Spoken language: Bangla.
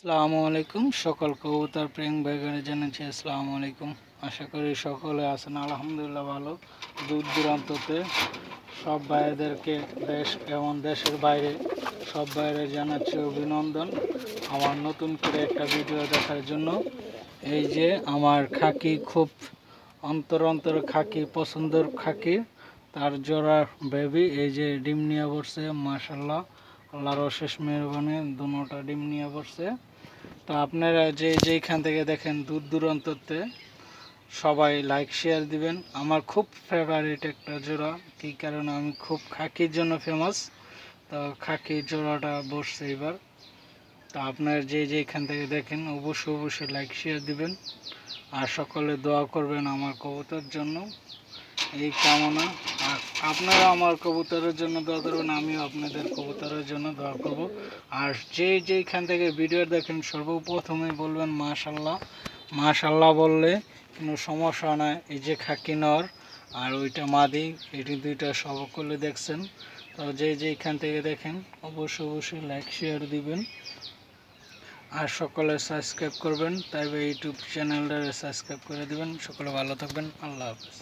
আসসালামু আলাইকুম। সকল কবুতর প্রেম ভাইগণে জানাচ্ছি আসসালামু আলাইকুম। আশা করি সকলে আছেন আলহামদুলিল্লাহ ভালো। দূর দূরান্ততে সব ভাইদেরকে দেশ এবং দেশের বাইরে সব বাইরে জানাচ্ছি অভিনন্দন আমার নতুন করে একটা ভিডিও দেখার জন্য। এই যে আমার খাকি খুব অন্তর খাকি পছন্দের খাকি, তার জোড়া বেবি এই যে ডিম নিয়ে পড়ছে মাশাল্লাহ, আল্লাহর অশেষ মেহরবানি দুটোটা ডিম নিয়ে পড়ছে। তো আপনারা যেইখান থেকে দেখেন দূর দূরান্ততে সবাই লাইক শেয়ার দিবেন। আমার খুব ফেভারিট একটা জোড়া, কী কারণে আমি খুব খাকির জন্য ফেমাস। তো খাকির জোড়াটা বসছে এবার। তো আপনারা যেইখান থেকে দেখেন অবশ্যই লাইক শেয়ার দিবেন আর সকলে দোয়া করবেন আমার কবুতরের জন্য, এই কামনা। আর আপনারা আমার কবুতরের জন্য দোয়া করবেন, আমিও আপনাদের কবুতরের জন্য দোয়া করব। আর যেইখান থেকে ভিডিও দেখেন সর্বপ্রথমে বলবেন মাশাল্লাহ। মাশাল্লাহ বললে কোনো সমস্যা নাই। এই যে খাকি নর আর ওইটা মাদি, এটি দুইটা সকলে দেখছেন। তো যেইখান থেকে দেখেন অবশ্যই লাইক শেয়ার দিবেন আর সকলে সাবস্ক্রাইব করবেন। তাই ইউটিউব চ্যানেলটা সাবস্ক্রাইব করে দিবেন। সকলে ভালো থাকবেন। আল্লাহ হাফেজ।